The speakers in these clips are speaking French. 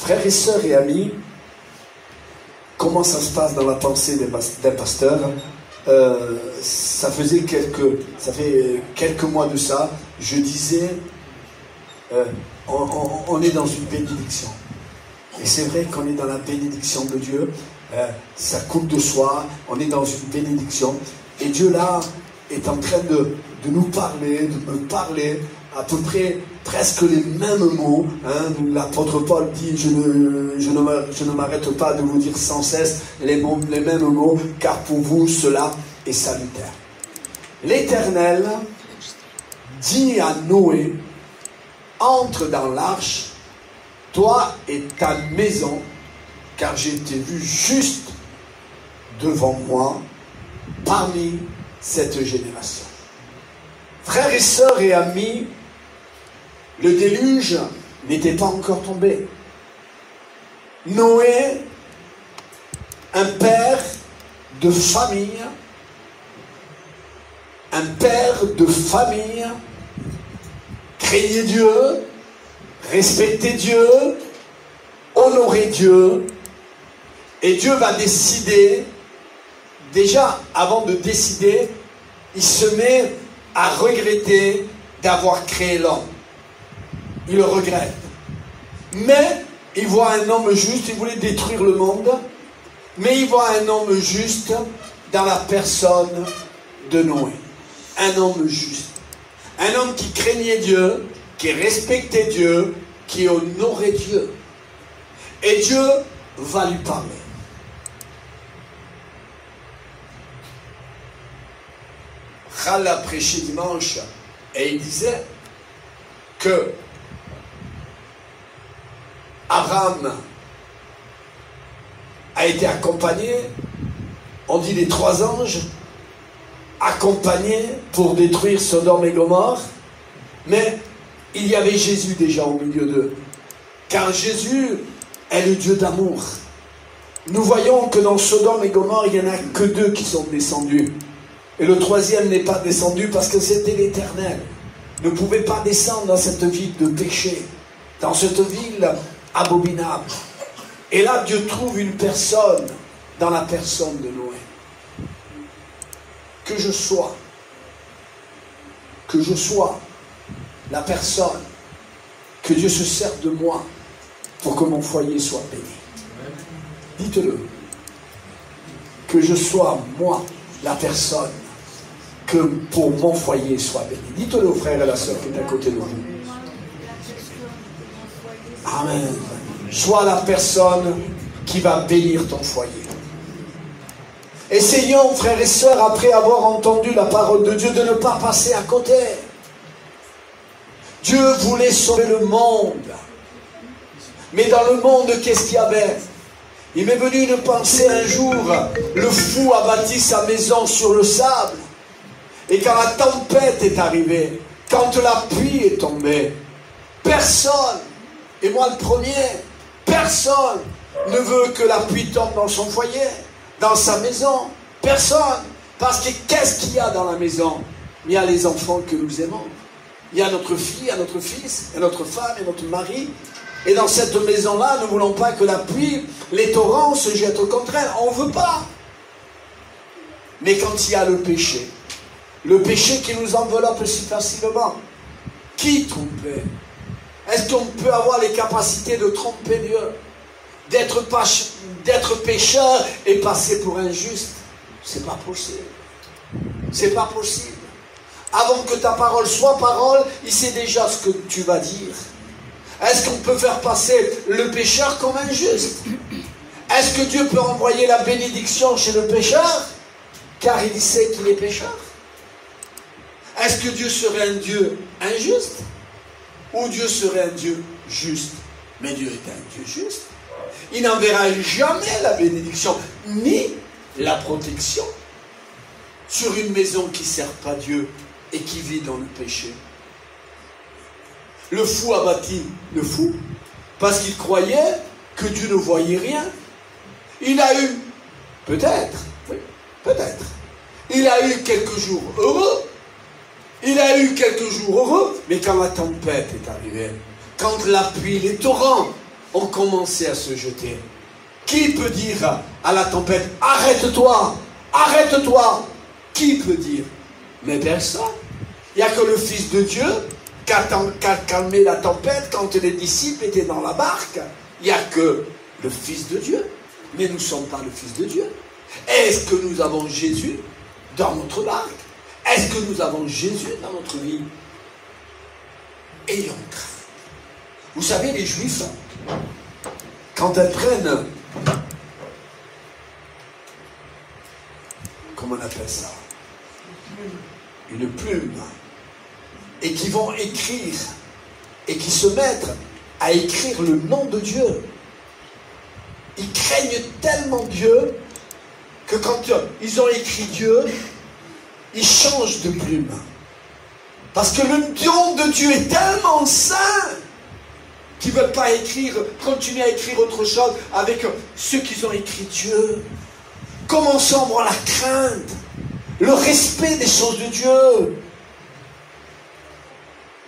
Frères et sœurs et amis, comment ça se passe dans la pensée d'un pasteur? Ça fait quelques mois de ça, je disais, on est dans une bénédiction. Et c'est vrai qu'on est dans la bénédiction de Dieu. Ça coule de soi, on est dans une bénédiction. Et Dieu là est en train de nous parler, de me parler à peu près presque les mêmes mots. Hein. L'apôtre Paul dit, je ne m'arrête pas de vous dire sans cesse les mêmes mots, car pour vous cela est salutaire. L'Éternel dit à Noé, entre dans l'arche, toi et ta maison, car j'ai été vu juste devant moi parmi cette génération. Frères et sœurs et amis, le déluge n'était pas encore tombé. Noé, un père de famille, craignait Dieu, respectait Dieu, honorait Dieu, et Dieu va décider. Déjà, avant de décider, il se met à regretter d'avoir créé l'homme. Il le regrette. Mais il voit un homme juste, il voulait détruire le monde, mais il voit un homme juste dans la personne de Noé. Un homme juste. Un homme qui craignait Dieu, qui respectait Dieu, qui honorait Dieu. Et Dieu va lui parler. Khal a prêché dimanche et il disait que Abraham a été accompagné, on dit les 3 anges, accompagnés pour détruire Sodome et Gomorrhe, mais il y avait Jésus déjà au milieu d'eux, car Jésus est le Dieu d'amour. Nous voyons que dans Sodome et Gomorrhe, il n'y en a que 2 qui sont descendus. Et le 3e n'est pas descendu parce que c'était l'Éternel. Ne pouvait pas descendre dans cette ville de péché, dans cette ville abominable. Et là, Dieu trouve une personne dans la personne de Noé. Que je sois la personne, que Dieu se serve de moi pour que mon foyer soit béni. Dites-le. Que je sois, moi, la personne, que pour mon foyer soit béni. Dites-le au frère et à la sœur qui est à côté de vous. Amen. Sois la personne qui va bénir ton foyer. Essayons, frères et sœurs, après avoir entendu la parole de Dieu, de ne pas passer à côté. Dieu voulait sauver le monde. Mais dans le monde, qu'est-ce qu'il y avait? Il m'est venu une pensée un jour. Le fou a bâti sa maison sur le sable. Et quand la tempête est arrivée, quand la pluie est tombée, personne, et moi le premier, personne ne veut que la pluie tombe dans son foyer, dans sa maison. Personne. Parce que qu'est-ce qu'il y a dans la maison? Il y a les enfants que nous aimons. Il y a notre fille, il y a notre fils, il y a notre femme et notre mari. Et dans cette maison-là, nous ne voulons pas que la pluie, les torrents se jettent contre elle. On ne veut pas. Mais quand il y a le péché qui nous enveloppe si facilement, qui tromper? Est-ce qu'on peut avoir les capacités de tromper Dieu? D'être pécheur et passer pour injuste? C'est pas possible. C'est pas possible. Avant que ta parole soit parole, il sait déjà ce que tu vas dire. Est-ce qu'on peut faire passer le pécheur comme injuste? Est-ce que Dieu peut envoyer la bénédiction chez le pécheur, car il sait qu'il est pécheur? Est-ce que Dieu serait un Dieu injuste? Ou Dieu serait un Dieu juste? Mais Dieu est un Dieu juste. Il n'enverra jamais la bénédiction, ni la protection sur une maison qui ne sert pas Dieu et qui vit dans le péché. Le fou a bâti le fou parce qu'il croyait que Dieu ne voyait rien. Il a eu, peut-être, oui, peut-être, il a eu quelques jours heureux. Il a eu quelques jours heureux, mais quand la tempête est arrivée, quand la pluie, les torrents ont commencé à se jeter. Qui peut dire à la tempête, arrête-toi, arrête-toi? Qui peut dire? Mais personne. Il n'y a que le Fils de Dieu qui a calmé la tempête quand les disciples étaient dans la barque. Il n'y a que le Fils de Dieu. Mais nous ne sommes pas le Fils de Dieu. Est-ce que nous avons Jésus dans notre barque? Est-ce que nous avons Jésus dans notre vie? Ayons crainte. Vous savez, les Juifs, quand elles prennent, comment on appelle ça? Une plume, et qui vont écrire, et qui se mettent à écrire le nom de Dieu, ils craignent tellement Dieu que quand ils ont écrit Dieu, ils changent de plume. Parce que le nom de Dieu est tellement saint qu'ils ne veulent pas continuer à écrire autre chose avec ceux qui ont écrit Dieu. Commençons à avoir la crainte, le respect des choses de Dieu.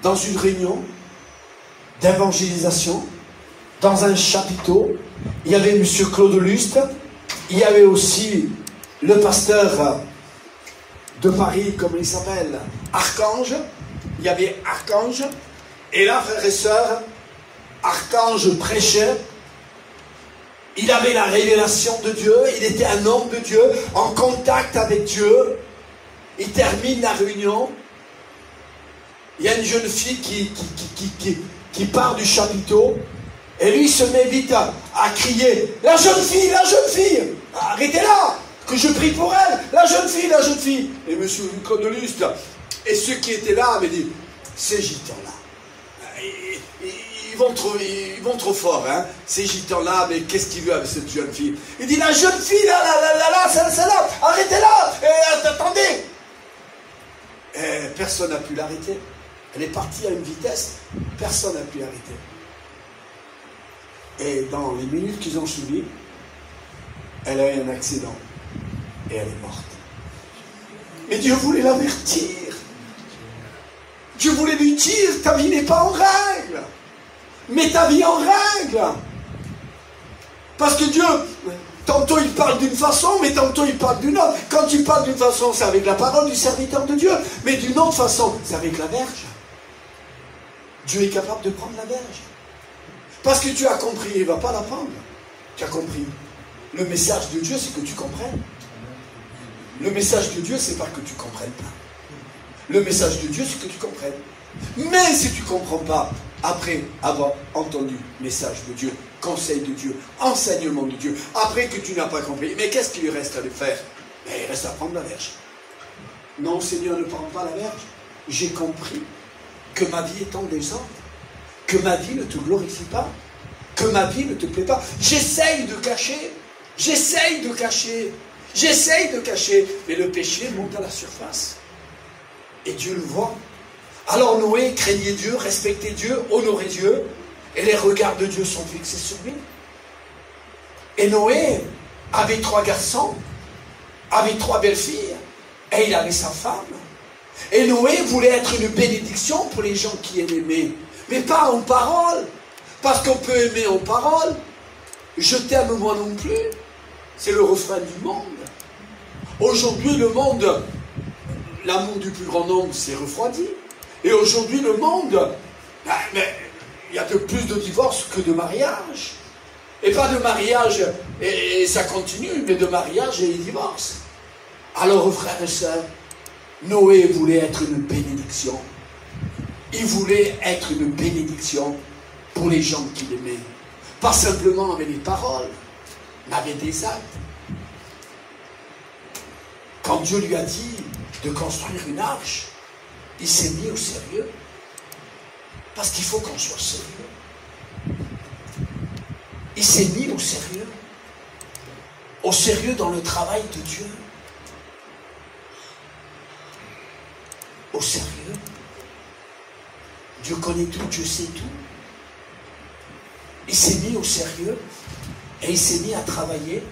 Dans une réunion d'évangélisation, dans un chapiteau, il y avait M. Claude Lust, il y avait aussi le pasteur de Paris, comment il s'appelle, Archange. Il y avait Archange, et là, frères et sœurs, Archange prêchait. Il avait la révélation de Dieu, il était un homme de Dieu, en contact avec Dieu. Il termine la réunion. Il y a une jeune fille qui part du chapiteau, et lui se met vite à crier, la jeune fille, arrêtez-la, que je prie pour elle, la jeune fille. Et M. Claude Lust et ceux qui étaient là avaient dit, ces gitans-là, ils vont trop fort, hein, ces gitans-là, mais qu'est-ce qu'il veut avec cette jeune fille? Il dit, la jeune fille, là, celle-là, arrêtez-la, attendez. Et personne n'a pu l'arrêter. Elle est partie à une vitesse, personne n'a pu l'arrêter. Et dans les minutes qu'ils ont suivi, elle a eu un accident. Et elle est morte. Mais Dieu voulait l'avertir. Dieu voulait lui dire, ta vie n'est pas en règle. Mets ta vie en règle. Parce que Dieu, tantôt il parle d'une façon, mais tantôt il parle d'une autre. Quand il parle d'une façon, c'est avec la parole du serviteur de Dieu. Mais d'une autre façon, c'est avec la verge. Dieu est capable de prendre la verge. Parce que tu as compris, il ne va pas la prendre. Tu as compris. Le message de Dieu, c'est que tu comprennes. Le message de Dieu, c'est pas que tu comprennes pas. Le message de Dieu, c'est que tu comprennes. Mais si tu ne comprends pas, après avoir entendu le message de Dieu, conseil de Dieu, enseignement de Dieu, après que tu n'as pas compris, mais qu'est-ce qu'il lui reste à le faire? Il reste à prendre la verge. Non, Seigneur, ne prends pas la verge. J'ai compris que ma vie est en désordre, que ma vie ne te glorifie pas, que ma vie ne te plaît pas. J'essaye de cacher, mais le péché monte à la surface. Et Dieu le voit. Alors Noé craignait Dieu, respectait Dieu, honorait Dieu, et les regards de Dieu sont fixés sur lui. Et Noé avait 3 garçons, avait 3 belles-filles, et il avait sa femme. Et Noé voulait être une bénédiction pour les gens qui l'aimaient, mais pas en parole, parce qu'on peut aimer en parole. Je t'aime moi non plus, c'est le refrain du monde. Aujourd'hui, le monde, l'amour du plus grand nombre s'est refroidi. Et aujourd'hui, le monde, mais il y a plus de divorces que de mariages. Et pas de mariage, et ça continue, mais de mariage et divorce. Alors, frères et sœurs, Noé voulait être une bénédiction. Il voulait être une bénédiction pour les gens qu'il aimait. Pas simplement avec les paroles, mais avec des actes. Quand Dieu lui a dit de construire une arche, il s'est mis au sérieux. Parce qu'il faut qu'on soit sérieux. Il s'est mis au sérieux. Au sérieux dans le travail de Dieu. Au sérieux. Dieu connaît tout, Dieu sait tout. Il s'est mis au sérieux et il s'est mis à travailler.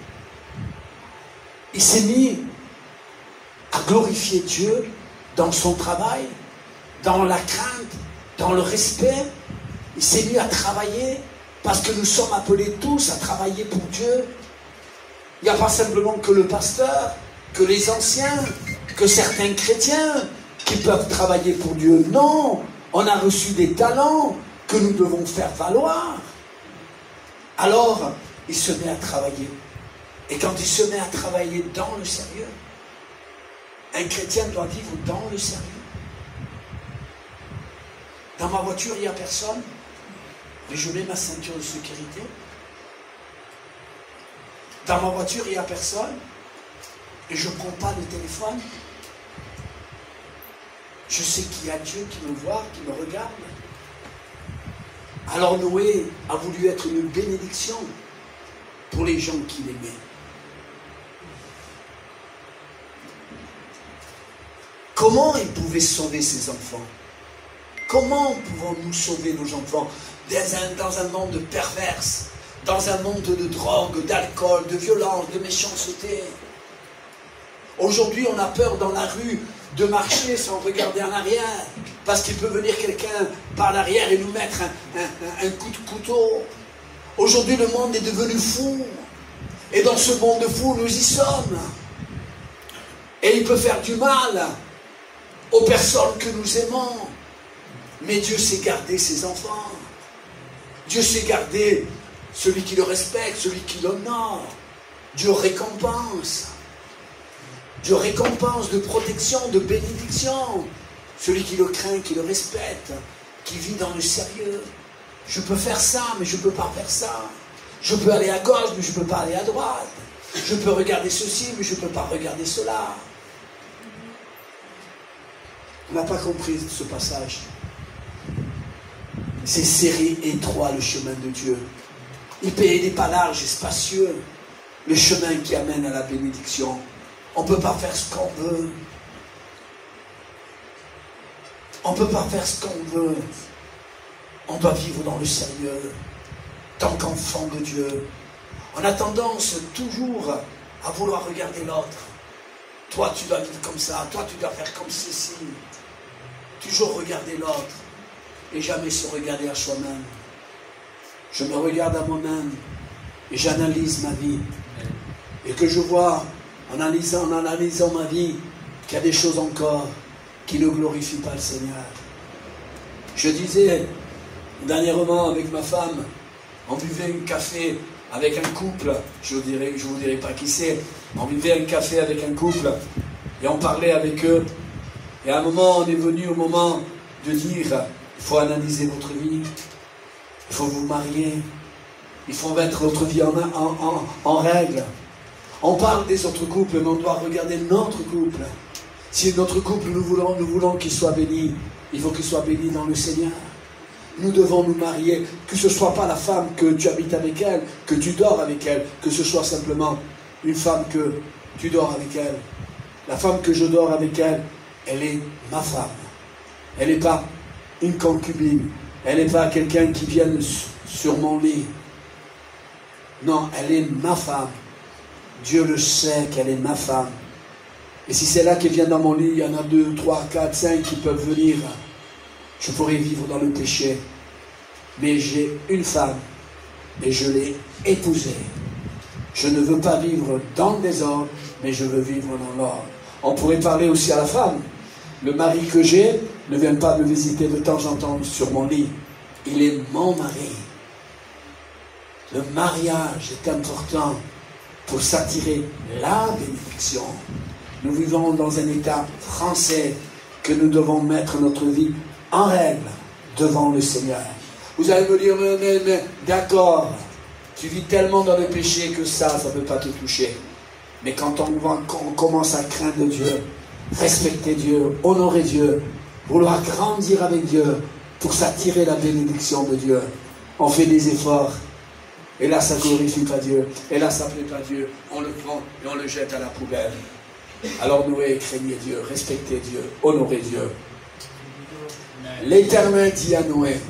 Il s'est mis à glorifier Dieu dans son travail, dans la crainte, dans le respect. Il s'est mis à travailler Parce que nous sommes appelés tous à travailler pour Dieu. Il n'y a pas simplement que le pasteur, que les anciens, que certains chrétiens qui peuvent travailler pour Dieu. Non, on a reçu des talents que nous devons faire valoir. Alors, il se met à travailler. Et quand il se met à travailler dans le sérieux, un chrétien doit vivre dans le sérieux. Dans ma voiture, il n'y a personne, mais je mets ma ceinture de sécurité. Dans ma voiture, il n'y a personne, et je ne prends pas le téléphone. Je sais qu'il y a Dieu qui me voit, qui me regarde. Alors Noé a voulu être une bénédiction pour les gens qu'il aimait. Comment il pouvait sauver ses enfants? Comment pouvons-nous sauver nos enfants dans un monde perverse, dans un monde de drogue, d'alcool, de violence, de méchanceté? Aujourd'hui, on a peur dans la rue de marcher sans regarder en arrière, parce qu'il peut venir quelqu'un par l'arrière et nous mettre un coup de couteau. Aujourd'hui, le monde est devenu fou. Et dans ce monde fou, nous y sommes. Et il peut faire du mal aux personnes que nous aimons. Mais Dieu sait garder ses enfants. Dieu sait garder celui qui le respecte, celui qui l'honore. Dieu récompense. Dieu récompense de protection, de bénédiction. Celui qui le craint, qui le respecte, qui vit dans le sérieux. Je peux faire ça, mais je ne peux pas faire ça. Je peux aller à gauche, mais je ne peux pas aller à droite. Je peux regarder ceci, mais je ne peux pas regarder cela. On n'a pas compris ce passage. C'est serré, étroit le chemin de Dieu. Il n'est pas large et spacieux. Le chemin qui amène à la bénédiction. On ne peut pas faire ce qu'on veut. On ne peut pas faire ce qu'on veut. On doit vivre dans le sérieux. Tant qu'enfant de Dieu. On a tendance toujours à vouloir regarder l'autre. Toi, tu dois vivre comme ça. Toi, tu dois faire comme ceci. Toujours regarder l'autre. Et jamais se regarder à soi-même. Je me regarde à moi-même. Et j'analyse ma vie. Et que je vois, en analysant ma vie, qu'il y a des choses encore qui ne glorifient pas le Seigneur. Je disais, dernièrement avec ma femme, on buvait un café avec un couple, je vous dirai pas qui c'est, on buvait un café avec un couple, et on parlait avec eux, et à un moment, on est venu au moment de dire, il faut analyser votre vie, il faut vous marier, il faut mettre votre vie en règle. On parle des autres couples, mais on doit regarder notre couple. Si notre couple, nous voulons qu'il soit béni, il faut qu'il soit béni dans le Seigneur. Nous devons nous marier, que ce ne soit pas la femme que tu habites avec elle, que tu dors avec elle, que ce soit simplement une femme que tu dors avec elle. La femme que je dors avec elle, elle est ma femme. Elle n'est pas une concubine. Elle n'est pas quelqu'un qui vienne sur mon lit. Non, elle est ma femme. Dieu le sait qu'elle est ma femme. Et si c'est là qu'elle vient dans mon lit, il y en a 2, 3, 4, 5 qui peuvent venir. Je pourrais vivre dans le péché. Mais j'ai une femme et je l'ai épousée. Je ne veux pas vivre dans le désordre, mais je veux vivre dans l'ordre. On pourrait parler aussi à la femme. Le mari que j'ai ne vient pas me visiter de temps en temps sur mon lit. Il est mon mari. Le mariage est important pour s'attirer la bénédiction. Nous vivons dans un état français que nous devons mettre notre vie en règle devant le Seigneur. Vous allez me dire, mais d'accord, tu vis tellement dans le péché que ça ne peut pas te toucher. Mais quand on commence à craindre Dieu, respecter Dieu, honorer Dieu, vouloir grandir avec Dieu pour s'attirer la bénédiction de Dieu, on fait des efforts. Et là, ça ne glorifie pas Dieu. Et là, ça ne plaît pas Dieu. On le prend et on le jette à la poubelle. Alors Noé craignait Dieu, respectait Dieu, honorait Dieu. L'Éternel dit à Noé,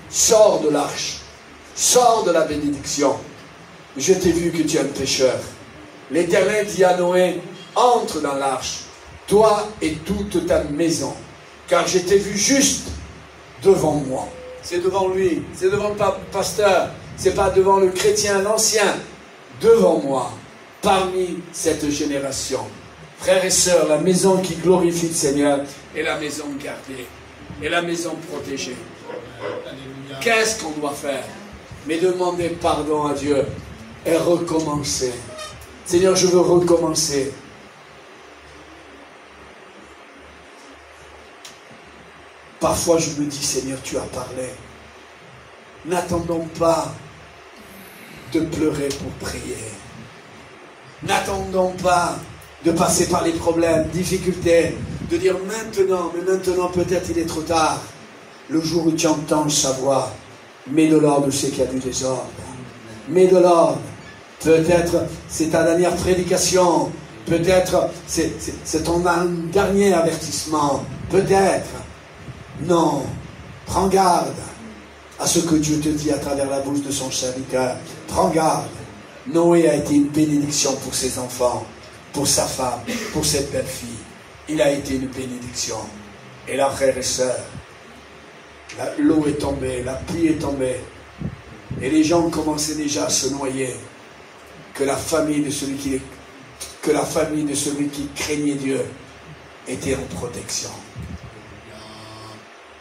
sors de l'arche, sors de la bénédiction. Je t'ai vu que tu es un pécheur. L'Éternel dit à Noé, entre dans l'arche, toi et toute ta maison, car je t'ai vu juste devant moi. c'est devant lui, c'est devant le pasteur, c'est pas devant le chrétien, l'ancien, devant moi, parmi cette génération. Frères et sœurs, la maison qui glorifie le Seigneur est la maison gardée, est la maison protégée. Qu'est-ce qu'on doit faire? Mais demander pardon à Dieu et recommencer. Seigneur, je veux recommencer. Parfois, je me dis, Seigneur, tu as parlé. N'attendons pas de pleurer pour prier. N'attendons pas de passer par les problèmes, difficultés, de dire maintenant, mais maintenant peut-être il est trop tard. Le jour où tu entends sa voix, mets de l'ordre, c'est qu'il y a du désordre. Mets de l'ordre. Peut-être c'est ta dernière prédication. Peut-être c'est ton dernier avertissement. Peut-être. Non. Prends garde à ce que Dieu te dit à travers la bouche de son serviteur. Prends garde. Noé a été une bénédiction pour ses enfants, pour sa femme, pour cette belle fille. Il a été une bénédiction. Et là, frères et sœurs, l'eau est tombée, la pluie est tombée. Et les gens commençaient déjà à se noyer. Que la famille de celui qui craignait Dieu était en protection.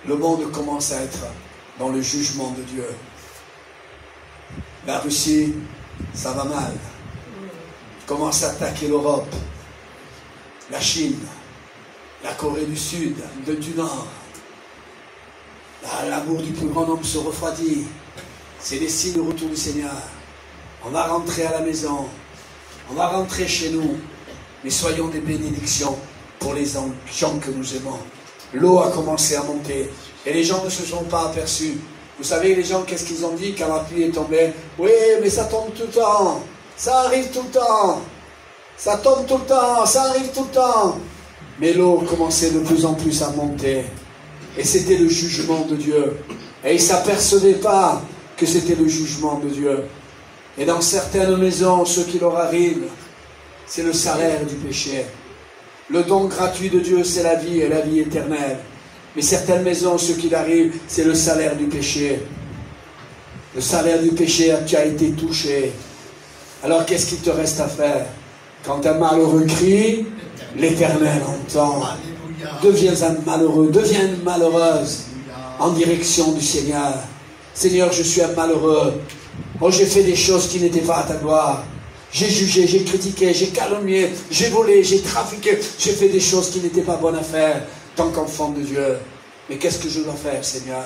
Le monde commence à être dans le jugement de Dieu. La Russie, ça va mal. Commence à attaquer l'Europe, la Chine, la Corée du Sud, du Nord. L'amour du plus grand nombre se refroidit. C'est les signes du retour du Seigneur. On va rentrer à la maison. On va rentrer chez nous. Mais soyons des bénédictions pour les gens que nous aimons. L'eau a commencé à monter. Et les gens ne se sont pas aperçus. Vous savez, les gens, qu'est-ce qu'ils ont dit quand la pluie est tombée? Oui, mais ça tombe tout le temps. Ça arrive tout le temps. Ça tombe tout le temps. Ça arrive tout le temps. Mais l'eau commençait de plus en plus à monter. Et c'était le jugement de Dieu. Et ils ne s'apercevaient pas que c'était le jugement de Dieu. Et dans certaines maisons, ce qui leur arrive, c'est le salaire du péché. Le don gratuit de Dieu, c'est la vie et la vie éternelle. Mais certaines maisons, ce qui arrive, c'est le salaire du péché. Le salaire du péché, tu as été touché. Alors qu'est-ce qu'il te reste à faire? Quand un malheureux crie, l'Éternel entend. Deviens un malheureux, deviens une malheureuse en direction du Seigneur. Seigneur, je suis un malheureux. Oh, j'ai fait des choses qui n'étaient pas à ta gloire. J'ai jugé, j'ai critiqué, j'ai calomnié, j'ai volé, j'ai trafiqué. J'ai fait des choses qui n'étaient pas bonnes à faire tant qu'enfant de Dieu. Mais qu'est-ce que je dois faire, Seigneur?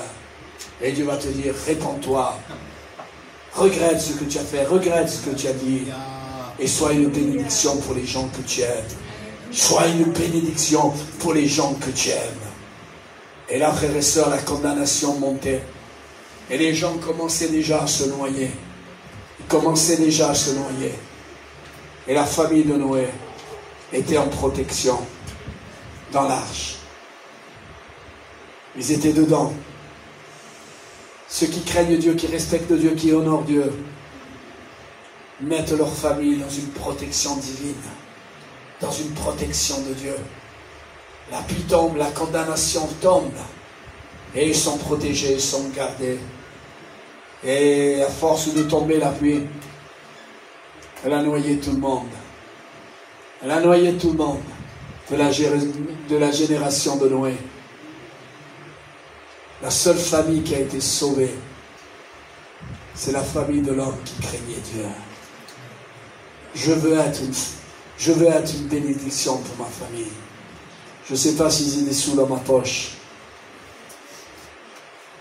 Et Dieu va te dire, répands-toi. Regrette ce que tu as fait, regrette ce que tu as dit. Et sois une bénédiction pour les gens que tu aimes. Sois une bénédiction pour les gens que tu aimes. Et là, frères et sœurs, la condamnation montait. Et les gens commençaient déjà à se noyer. Ils commençaient déjà à se noyer. Et la famille de Noé était en protection dans l'arche. Ils étaient dedans. Ceux qui craignent Dieu, qui respectent Dieu, qui honorent Dieu, mettent leur famille dans une protection divine, dans une protection de Dieu. La pluie tombe, la condamnation tombe, et ils sont protégés, ils sont gardés. Et à force de tomber la pluie, elle a noyé tout le monde. Elle a noyé tout le monde de la génération de Noé. La seule famille qui a été sauvée, c'est la famille de l'homme qui craignait Dieu. Je veux être une bénédiction pour ma famille. Je ne sais pas si j'ai des sous dans ma poche.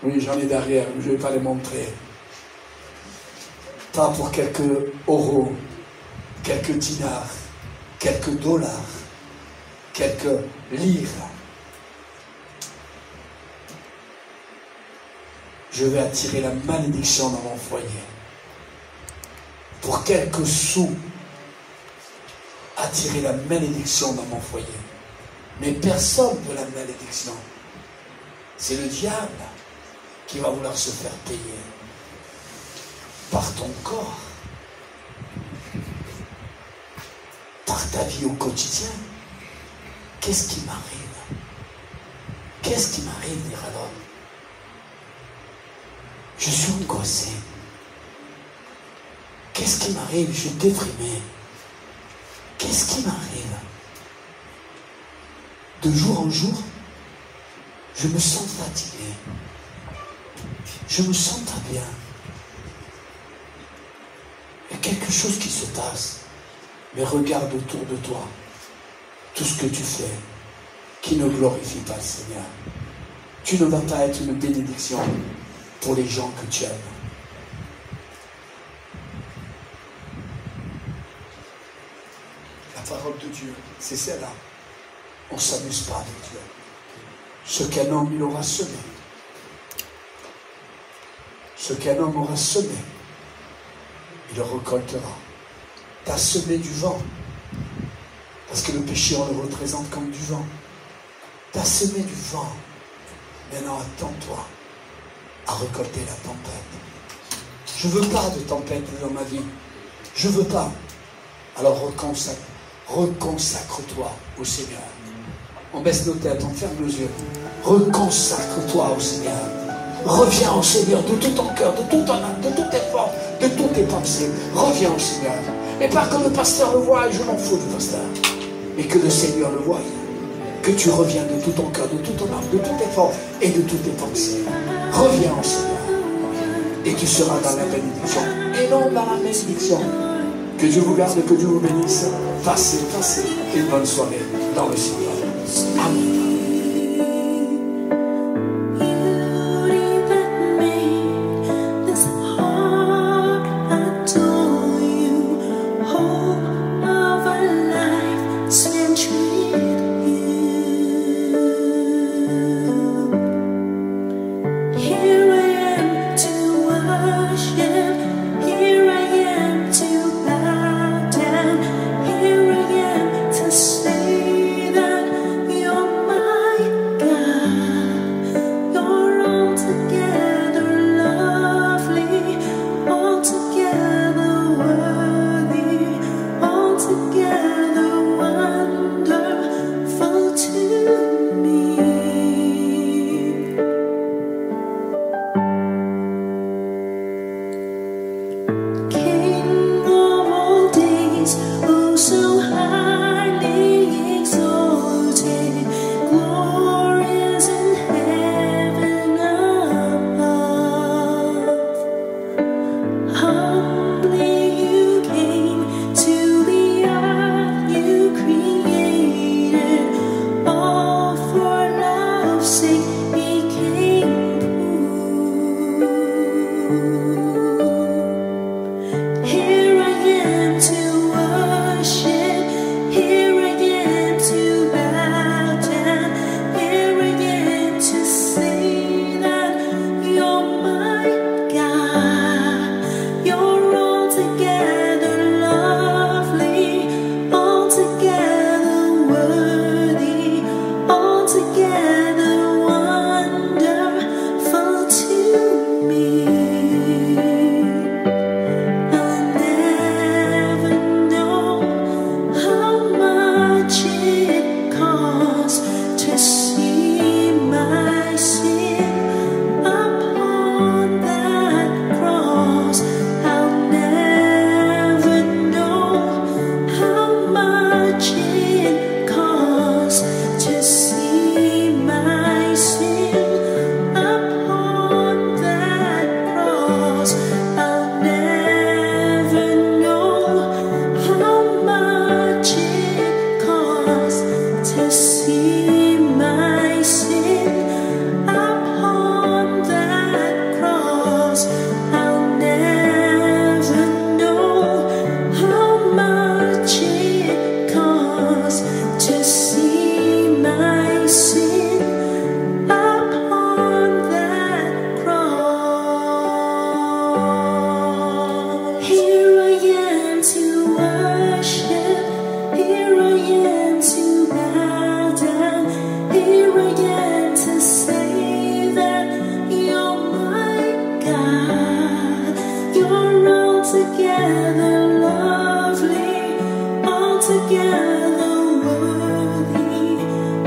Oui, j'en ai derrière, mais je ne vais pas les montrer. Pas pour quelques euros, quelques dinars, quelques dollars, quelques livres. Je vais attirer la malédiction dans mon foyer. Pour quelques sous, attirer la malédiction dans mon foyer. Mais personne ne veut la malédiction. C'est le diable qui va vouloir se faire payer. Par ton corps. Par ta vie au quotidien. Qu'est-ce qui m'arrive? Qu'est-ce qui m'arrive, dira l'homme? Je suis angoissé. Qu'est-ce qui m'arrive? Je suis déprimé. Qu'est-ce qui m'arrive? De jour en jour, je me sens fatigué. Je me sens pas bien. Il y a quelque chose qui se passe. Mais regarde autour de toi tout ce que tu fais qui ne glorifie pas le Seigneur. Tu ne vas pas être une bénédiction pour les gens que tu aimes. La parole de Dieu, c'est celle-là. On ne s'amuse pas avec Dieu. Ce qu'un homme, il aura semé. Ce qu'un homme aura semé, il le récoltera. Tu as semé du vent. Parce que le péché, on le représente comme du vent. Tu as semé du vent. Maintenant, attends-toi à récolter la tempête. Je ne veux pas de tempête dans ma vie. Je ne veux pas. Alors reconsacre-toi au Seigneur. On baisse nos têtes, on ferme nos yeux. Reconsacre-toi au Seigneur. Reviens au Seigneur de tout ton cœur, de tout ton âme, de toutes tes forces, de toutes tes pensées. Reviens au Seigneur. Et pas que le pasteur le voie, et je m'en fous du pasteur. Mais que le Seigneur le voie. Que tu reviens de tout ton cœur, de toute ton âme, de toutes tes forces et de toutes tes pensées. Reviens au Seigneur. Et tu seras dans la bénédiction. Et non dans la malédiction. Que Dieu vous garde, que Dieu vous bénisse. Passez une bonne soirée dans le Seigneur. Amen.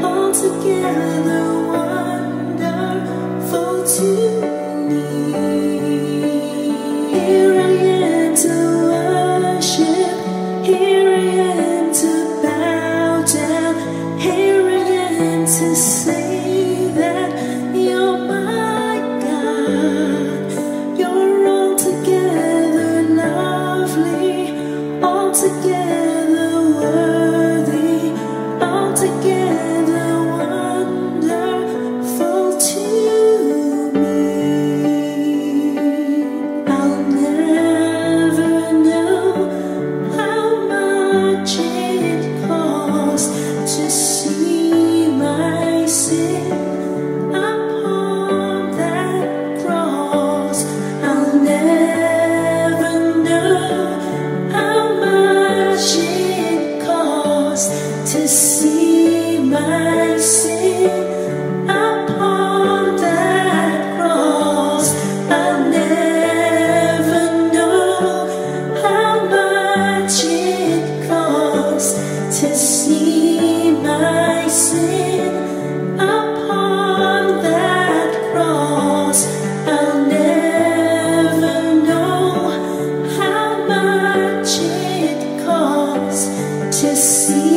Altogether wonderful to me. see